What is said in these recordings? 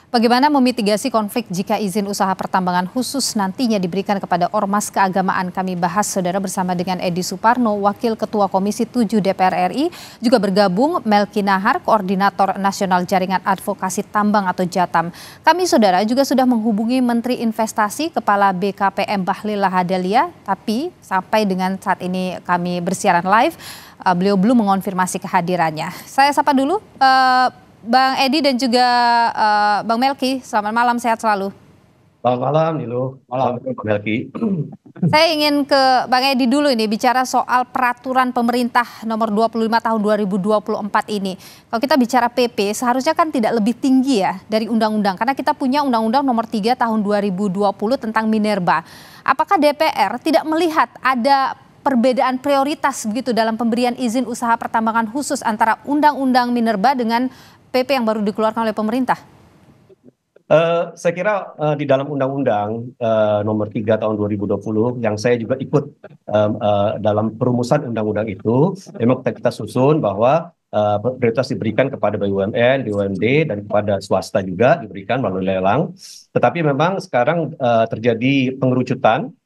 Bagaimana memitigasi konflik jika izin usaha pertambangan khusus nantinya diberikan kepada ormas keagamaan? Kami bahas saudara bersama dengan Edi Suparno, Wakil Ketua Komisi 7 DPR RI, juga bergabung Melki Nahar, Koordinator Nasional Jaringan Advokasi Tambang atau JATAM. Kami saudara juga sudah menghubungi Menteri Investasi Kepala BKPM Bahlil Lahadalia, tapi sampai dengan saat ini kami bersiaran live, beliau belum mengonfirmasi kehadirannya. Saya sapa dulu Bang Edi dan juga Bang Melki, selamat malam, sehat selalu. Selamat malam, Nilu. Malam, Bang Melki. Saya ingin ke Bang Edi dulu ini, bicara soal peraturan pemerintah nomor 25 tahun 2024 ini. Kalau kita bicara PP, seharusnya kan tidak lebih tinggi ya dari undang-undang, karena kita punya undang-undang nomor 3 tahun 2020 tentang minerba. Apakah DPR tidak melihat ada perbedaan prioritas begitu dalam pemberian izin usaha pertambangan khusus antara undang-undang minerba dengan PP yang baru dikeluarkan oleh pemerintah? Saya kira di dalam Undang-Undang nomor 3 tahun 2020 yang saya juga ikut dalam perumusan undang-undang itu, memang kita susun bahwa prioritas diberikan kepada BUMN, BUMD, dan kepada swasta juga diberikan melalui lelang. Tetapi memang sekarang terjadi pengerucutan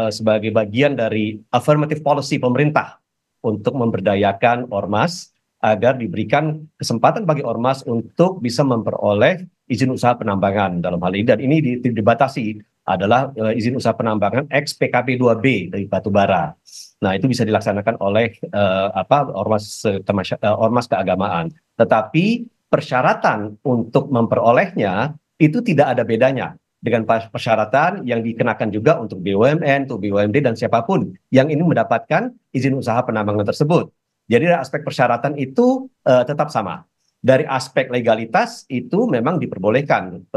sebagai bagian dari affirmative policy pemerintah untuk memberdayakan ormas, agar diberikan kesempatan bagi ormas untuk bisa memperoleh izin usaha penambangan dalam hal ini. Dan ini dibatasi adalah izin usaha penambangan ex PKP 2B dari batubara. Nah, itu bisa dilaksanakan oleh ormas keagamaan. Tetapi persyaratan untuk memperolehnya itu tidak ada bedanya dengan persyaratan yang dikenakan juga untuk BUMN, untuk BUMD, dan siapapun yang ini mendapatkan izin usaha penambangan tersebut. Jadi dari aspek persyaratan itu tetap sama. Dari aspek legalitas itu memang diperbolehkan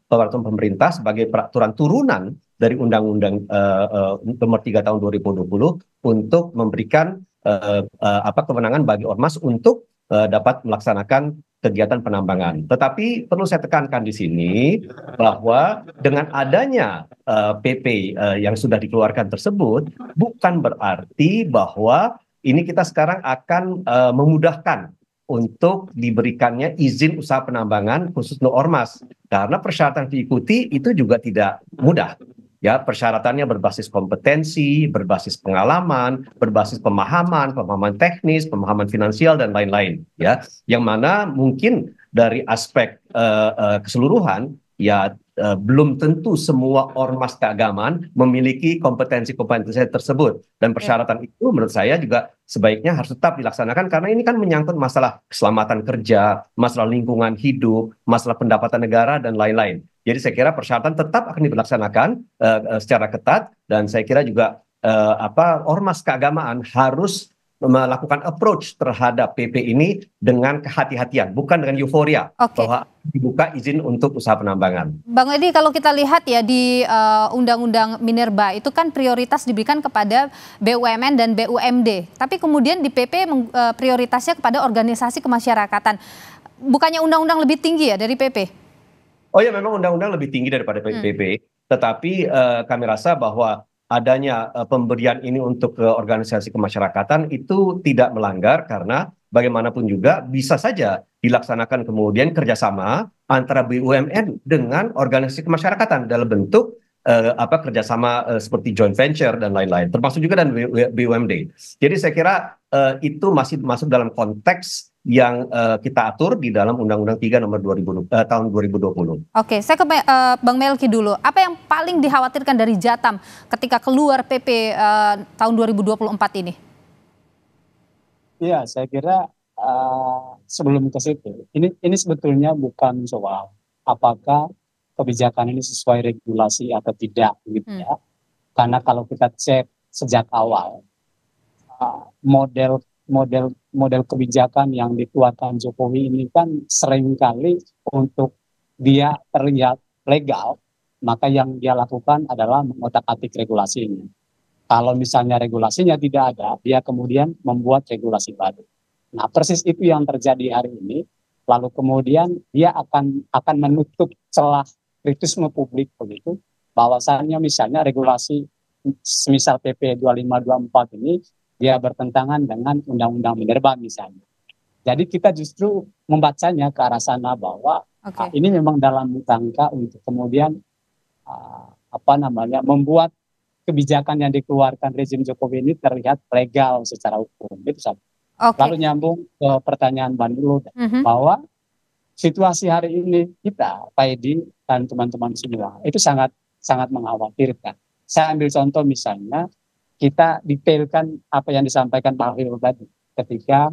peraturan pemerintah sebagai peraturan turunan dari Undang-Undang nomor 3 tahun 2020 untuk memberikan kewenangan bagi ormas untuk dapat melaksanakan kegiatan penambangan. Tetapi perlu saya tekankan di sini bahwa dengan adanya PP yang sudah dikeluarkan tersebut bukan berarti bahwa ini kita sekarang akan memudahkan untuk diberikannya izin usaha penambangan khusus untuk ormas. Karena persyaratan diikuti itu juga tidak mudah. Ya, persyaratannya berbasis kompetensi, berbasis pengalaman, berbasis pemahaman teknis, pemahaman finansial, dan lain-lain. Ya, yang mana mungkin dari aspek keseluruhan, ya belum tentu semua ormas keagamaan memiliki kompetensi tersebut. Dan persyaratan itu menurut saya juga sebaiknya harus tetap dilaksanakan karena ini kan menyangkut masalah keselamatan kerja, masalah lingkungan hidup, masalah pendapatan negara, dan lain-lain. Jadi saya kira persyaratan tetap akan dilaksanakan secara ketat, dan saya kira juga ormas keagamaan harus melakukan approach terhadap PP ini dengan kehati-hatian, bukan dengan euforia bahwa dibuka izin untuk usaha penambangan. Bang Edi, kalau kita lihat ya di Undang-Undang Minerba itu kan prioritas diberikan kepada BUMN dan BUMD, tapi kemudian di PP prioritasnya kepada organisasi kemasyarakatan. Bukannya undang-undang lebih tinggi ya dari PP? Oh ya, memang undang-undang lebih tinggi daripada PP, tetapi kami rasa bahwa adanya pemberian ini untuk ke organisasi kemasyarakatan itu tidak melanggar karena bagaimanapun juga bisa saja dilaksanakan kemudian kerjasama antara BUMN dengan organisasi kemasyarakatan dalam bentuk kerjasama seperti joint venture dan lain-lain, termasuk juga dan BUMD. Jadi saya kira itu masih masuk dalam konteks yang kita atur di dalam Undang-Undang 3 nomor 2000, tahun 2020. Oke, saya ke Bang Melki dulu. Apa yang paling dikhawatirkan dari JATAM ketika keluar PP tahun 2024 ini? Iya, saya kira sebelum ke situ, ini sebetulnya bukan soal apakah kebijakan ini sesuai regulasi atau tidak, gitu ya. Karena kalau kita cek sejak awal, model kebijakan yang dikeluarkan Jokowi ini kan seringkali untuk dia terlihat legal, maka yang dia lakukan adalah mengotak-atik regulasinya. Kalau misalnya regulasinya tidak ada, dia kemudian membuat regulasi baru. Nah, persis itu yang terjadi hari ini. Lalu kemudian dia akan menutup celah kritisme publik begitu, bahwasannya misalnya regulasi semisal PP 2524 ini dia bertentangan dengan Undang-Undang Minerba misalnya. Jadi kita justru membacanya ke arah sana bahwa Oke. Ini memang dalam rangka untuk kemudian membuat kebijakan yang dikeluarkan rezim Jokowi ini terlihat legal secara hukum. Itu satu. Oke. Lalu nyambung ke pertanyaan Mbak Nurul bahwa situasi hari ini kita, Pak Edi dan teman-teman semua, itu sangat sangat mengkhawatirkan. Saya ambil contoh misalnya, kita detailkan apa yang disampaikan Pak Bahlil tadi ketika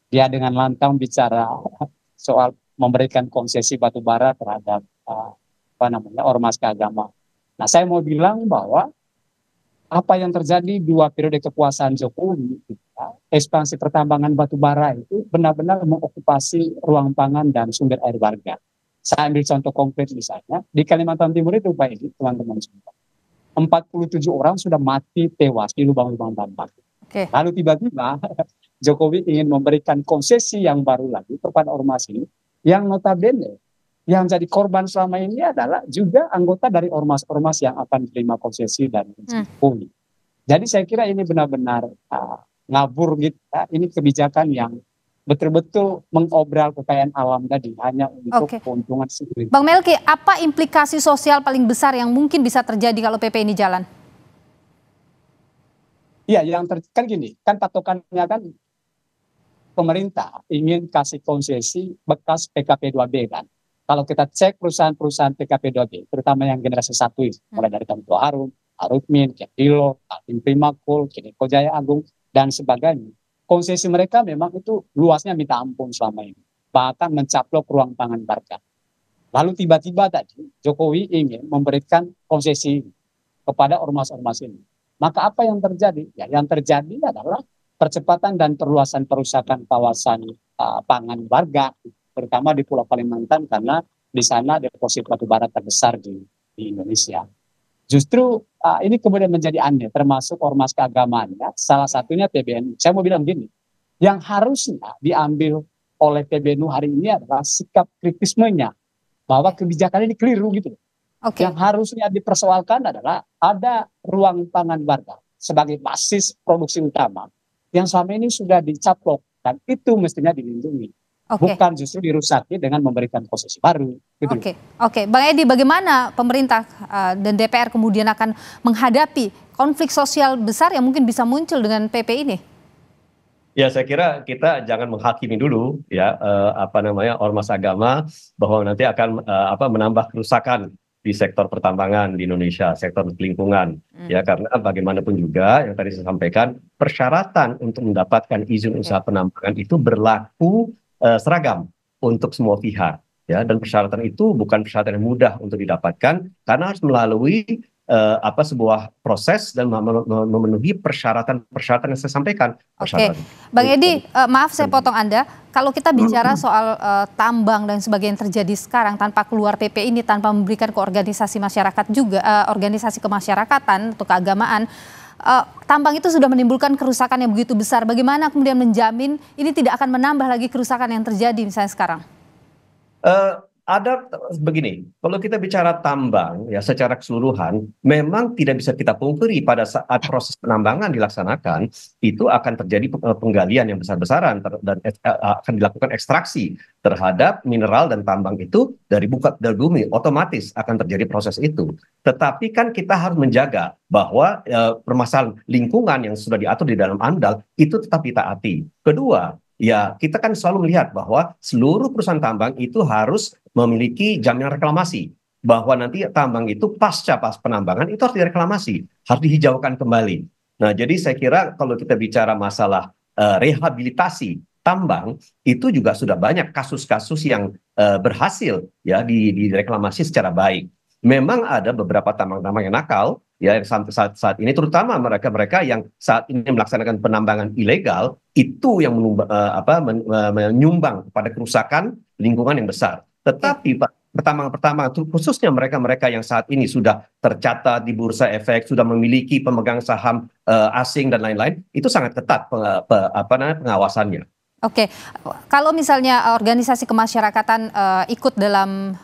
dia dengan lantang bicara soal memberikan konsesi batubara terhadap ormas keagamaan. Nah, saya mau bilang bahwa apa yang terjadi 2 periode kekuasaan Jokowi, ekspansi pertambangan batubara itu benar-benar mengokupasi ruang pangan dan sumber air warga. Saya ambil contoh konkret misalnya, di Kalimantan Timur itu Pak Edi, teman-teman semua, 47 orang sudah mati tewas di lubang-lubang tambak. Oke. Lalu tiba-tiba Jokowi ingin memberikan konsesi yang baru lagi kepada ormas ini, yang notabene yang jadi korban selama ini adalah juga anggota dari ormas-ormas yang akan menerima konsesi dan Jokowi. Jadi saya kira ini benar-benar ngabur gitu. Ini kebijakan yang betul-betul mengobral kekayaan alam tadi hanya untuk keuntungan sendiri. Bang Melki, apa implikasi sosial paling besar yang mungkin bisa terjadi kalau PP ini jalan? Iya, kan gini, kan patokannya kan pemerintah ingin kasih konsesi bekas PKP2B kan. Kalau kita cek perusahaan-perusahaan PKP2B, terutama yang generasi 1 ini, mulai dari Tamto Harum, Arutmin, Kepilo, Primakul, Kineko Jaya Agung, dan sebagainya. Konsesi mereka memang itu luasnya minta ampun selama ini. Bahkan mencaplok ruang pangan warga. Lalu tiba-tiba tadi Jokowi ingin memberikan konsesi kepada ormas-ormas ini. Maka apa yang terjadi? Ya, yang terjadi adalah percepatan dan perluasan perusakan kawasan pangan warga, terutama di Pulau Kalimantan karena di sana deposit batubara terbesar di Indonesia. Justru ini kemudian menjadi aneh, termasuk ormas keagamaan. Ya. Salah satunya PBNU. Saya mau bilang gini, yang harusnya diambil oleh PBNU hari ini adalah sikap kritismenya bahwa kebijakan ini keliru gitu. Yang harusnya dipersoalkan adalah ada ruang pangan warga sebagai basis produksi utama yang selama ini sudah dicaplok dan itu mestinya dilindungi. Bukan justru dirusaki dengan memberikan konsesi baru. Gitu. Oke. Bang Edi, bagaimana pemerintah dan DPR kemudian akan menghadapi konflik sosial besar yang mungkin bisa muncul dengan PP ini? Ya, saya kira kita jangan menghakimi dulu ya ormas agama bahwa nanti akan menambah kerusakan di sektor pertambangan di Indonesia, sektor lingkungan. Ya, karena bagaimanapun juga yang tadi saya sampaikan, persyaratan untuk mendapatkan izin usaha penambangan itu berlaku seragam untuk semua pihak, ya, dan persyaratan itu bukan persyaratan yang mudah untuk didapatkan karena harus melalui sebuah proses dan memenuhi persyaratan yang saya sampaikan. Bang Edi, maaf saya potong Anda. Kalau kita bicara soal tambang dan sebagainya yang terjadi sekarang tanpa keluar PP ini, tanpa memberikan ke organisasi masyarakat juga, organisasi kemasyarakatan atau keagamaan, tambang itu sudah menimbulkan kerusakan yang begitu besar. Bagaimana kemudian menjamin ini tidak akan menambah lagi kerusakan yang terjadi misalnya sekarang? Ada begini, kalau kita bicara tambang ya secara keseluruhan, memang tidak bisa kita pungkiri pada saat proses penambangan dilaksanakan itu akan terjadi penggalian yang besar-besaran dan akan dilakukan ekstraksi terhadap mineral dan tambang itu dari bumi, otomatis akan terjadi proses itu. Tetapi kan kita harus menjaga bahwa permasalahan lingkungan yang sudah diatur di dalam AMDAL itu tetap ditaati. Kedua, ya, kita kan selalu melihat bahwa seluruh perusahaan tambang itu harus memiliki jaminan reklamasi. Bahwa nanti tambang itu pas penambangan itu harus direklamasi, harus dihijaukan kembali. Nah, jadi saya kira kalau kita bicara masalah rehabilitasi tambang, itu juga sudah banyak kasus-kasus yang berhasil ya direklamasi secara baik. Memang ada beberapa tambang-tambang yang nakal, ya saat ini terutama mereka yang saat ini melaksanakan penambangan ilegal itu yang menyumbang pada kerusakan lingkungan yang besar. Tetapi pertama khususnya mereka yang saat ini sudah tercatat di Bursa Efek, sudah memiliki pemegang saham asing dan lain-lain, itu sangat ketat pengawasannya. Kalau misalnya organisasi kemasyarakatan ikut dalam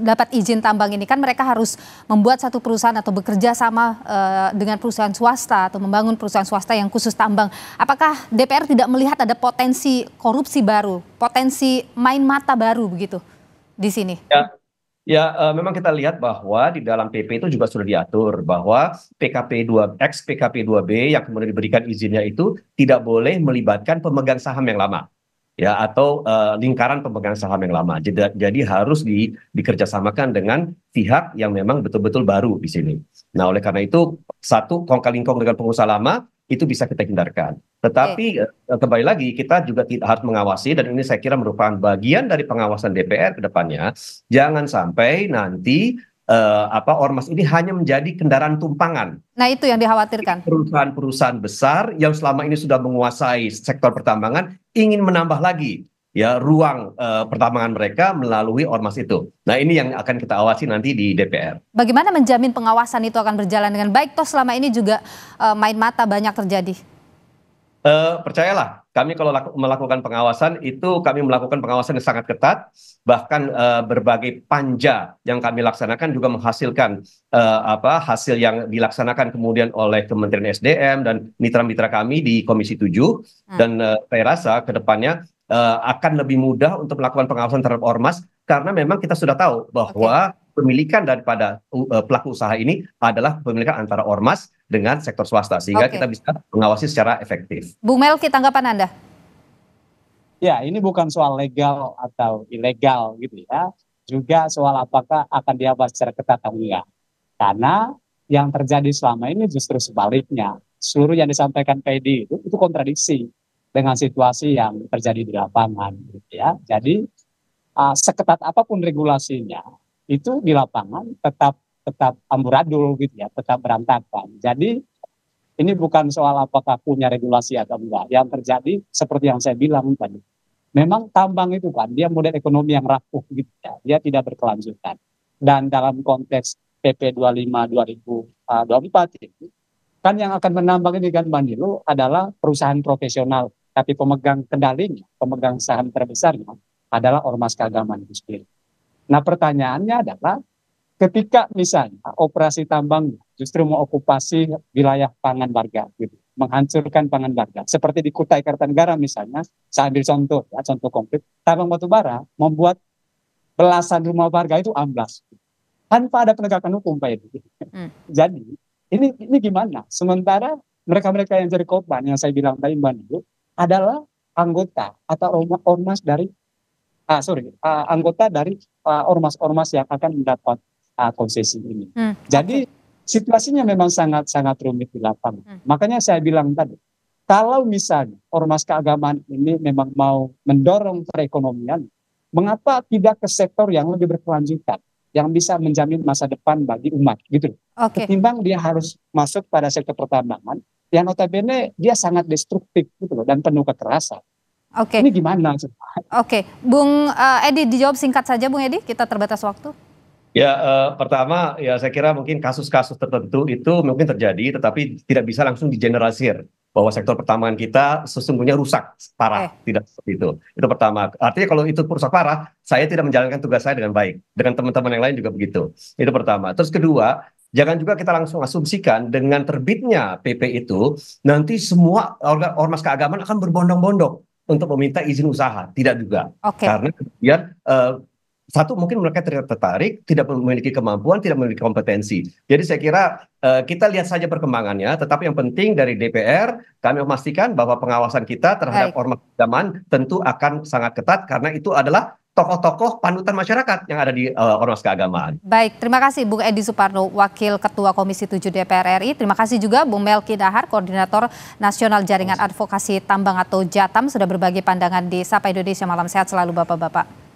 dapat izin tambang ini, kan mereka harus membuat satu perusahaan atau bekerja sama dengan perusahaan swasta atau membangun perusahaan swasta yang khusus tambang. Apakah DPR tidak melihat ada potensi korupsi baru, potensi main mata baru begitu? di sini? Ya, ya, memang kita lihat bahwa di dalam PP itu juga sudah diatur bahwa PKP 2B yang kemudian diberikan izinnya itu tidak boleh melibatkan pemegang saham yang lama. Ya, atau lingkaran pemegang saham yang lama. Jadi harus dikerjasamakan dengan pihak yang memang betul-betul baru di sini. Nah, oleh karena itu satu kong kali kong dengan pengusaha lama itu bisa kita hindarkan. Tetapi kembali lagi kita juga harus mengawasi, dan ini saya kira merupakan bagian dari pengawasan DPR ke depannya. Jangan sampai nanti ormas ini hanya menjadi kendaraan tumpangan. Nah, itu yang dikhawatirkan. Perusahaan-perusahaan besar yang selama ini sudah menguasai sektor pertambangan ingin menambah lagi ya ruang pertambangan mereka melalui ormas itu. Nah, ini yang akan kita awasi nanti di DPR. Bagaimana menjamin pengawasan itu akan berjalan dengan baik? Toh selama ini juga main mata banyak terjadi. Percayalah, kami kalau melakukan pengawasan itu kami melakukan pengawasan yang sangat ketat, bahkan berbagai panja yang kami laksanakan juga menghasilkan hasil yang dilaksanakan kemudian oleh Kementerian SDM dan mitra-mitra kami di Komisi 7. Dan saya rasa ke depannya akan lebih mudah untuk melakukan pengawasan terhadap ormas, karena memang kita sudah tahu bahwa pemilikan daripada pelaku usaha ini adalah pemilikan antara ormas dengan sektor swasta, sehingga kita bisa mengawasi secara efektif. Bung Melki, tanggapan Anda? Ya, ini bukan soal legal atau ilegal gitu ya, juga soal apakah akan diawasi secara ketat atau enggak. Karena yang terjadi selama ini justru sebaliknya, seluruh yang disampaikan PD itu kontradiksi dengan situasi yang terjadi di lapangan gitu ya. Jadi seketat apapun regulasinya, itu di lapangan tetap amburadul gitu ya, tetap berantakan. Jadi ini bukan soal apakah punya regulasi atau enggak. Yang terjadi seperti yang saya bilang tadi, memang tambang itu kan dia model ekonomi yang rapuh gitu ya, dia tidak berkelanjutan. Dan dalam konteks PP 25 2024 itu kan yang akan menambang ini kan Mbak Nilu adalah perusahaan profesional, tapi pemegang kendalinya, pemegang saham terbesarnya adalah ormas keagamaan itu sendiri. Nah, pertanyaannya adalah ketika misalnya operasi tambang justru mengokupasi wilayah pangan warga, gitu, menghancurkan pangan warga, seperti di Kutai Kartanegara misalnya, saya ambil contoh, ya, contoh konkret, tambang batubara membuat belasan rumah warga itu amblas, tanpa ada penegakan hukum, Pak Edi. Jadi ini gimana? Sementara mereka-mereka yang jadi korban, yang saya bilang tadi Mbak Nilu, adalah anggota atau ormas dari anggota dari ormas-ormas yang akan mendapat konsesi ini. Jadi situasinya memang sangat-sangat rumit di lapangan. Makanya saya bilang tadi, kalau misalnya ormas keagamaan ini memang mau mendorong perekonomian, mengapa tidak ke sektor yang lebih berkelanjutan, yang bisa menjamin masa depan bagi umat, gitu. Ketimbang dia harus masuk pada sektor pertambangan, yang notabene dia sangat destruktif, gitu loh, dan penuh kekerasan. Ini gimana? Bung Edi, dijawab singkat saja Bung Edi, kita terbatas waktu. Ya, pertama ya saya kira mungkin kasus-kasus tertentu itu mungkin terjadi, tetapi tidak bisa langsung digeneralisir bahwa sektor pertambangan kita sesungguhnya rusak parah, tidak seperti itu. Itu pertama. Artinya kalau itu rusak parah, saya tidak menjalankan tugas saya dengan baik. Dengan teman-teman yang lain juga begitu. Itu pertama. Terus kedua, jangan juga kita langsung asumsikan dengan terbitnya PP itu nanti semua ormas keagamaan akan berbondong-bondong untuk meminta izin usaha. Tidak juga. Karena kemudian satu, mungkin mereka tidak tertarik, tidak memiliki kemampuan, tidak memiliki kompetensi. Jadi saya kira kita lihat saja perkembangannya, tetapi yang penting dari DPR, kami memastikan bahwa pengawasan kita terhadap ormas keagamaan tentu akan sangat ketat, karena itu adalah tokoh-tokoh panutan masyarakat yang ada di ormas keagamaan. Baik, terima kasih Bung Edi Suparno, Wakil Ketua Komisi 7 DPR RI. Terima kasih juga Bung Melki Dahar, Koordinator Nasional Jaringan Advokasi Tambang atau JATAM, sudah berbagi pandangan di Sapa Indonesia. Malam sehat selalu Bapak-Bapak.